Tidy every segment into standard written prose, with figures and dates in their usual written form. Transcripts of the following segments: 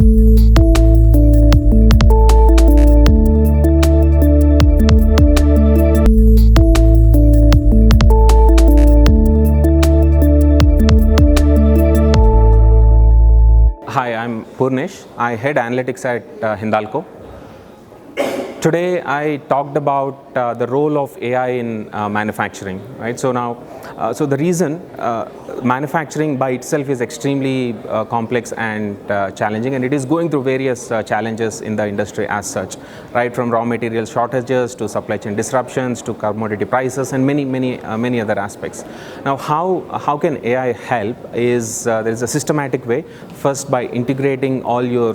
Hi, I'm Purnesh. I head analytics at Hindalco. Today, I talked about the role of AI in manufacturing. Right. So now, the reason manufacturing by itself is extremely complex and challenging, and it is going through various challenges in the industry as such. Right, from raw material shortages to supply chain disruptions to commodity prices and many other aspects. Now, how can AI help? Is there is a systematic way. First, by integrating all your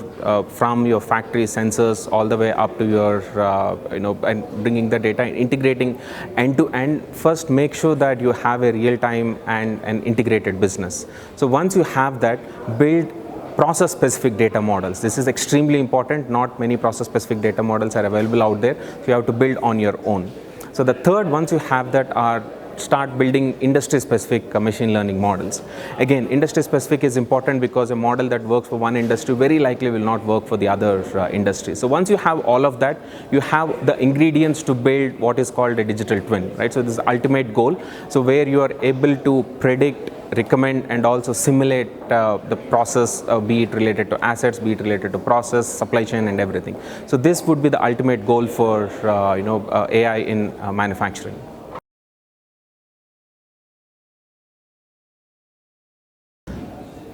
from your factory sensors all the way up to your and bringing the data, integrating end to end. First, make sure that you have a real-time and an integrated business. So once you have that, build process-specific data models. This is extremely important. Not many process-specific data models are available out there, so you have to build on your own. So the third, once you have that, are start building industry-specific machine learning models. Again, industry-specific is important because a model that works for one industry very likely will not work for the other industry. So once you have all of that, you have the ingredients to build what is called a digital twin, right? So this is the ultimate goal. So where you are able to predict, recommend, and also simulate the process, be it related to assets, be it related to process, supply chain, and everything. So this would be the ultimate goal for AI in manufacturing.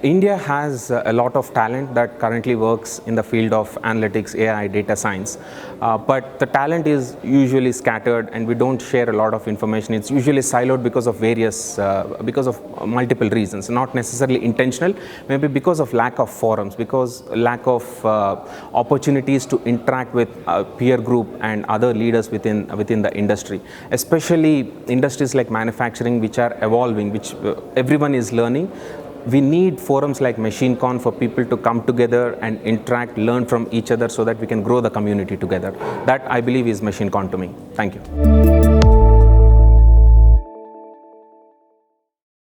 India has a lot of talent that currently works in the field of analytics, AI, data science, but the talent is usually scattered and we don't share a lot of information. It's usually siloed because of multiple reasons, not necessarily intentional, maybe because of lack of forums, because lack of opportunities to interact with peer group and other leaders within the industry, especially industries like manufacturing, which are evolving, which everyone is learning. We need forums like Machinecon for people to come together and interact, learn from each other so that we can grow the community together. That, I believe, is Machinecon to me. Thank you.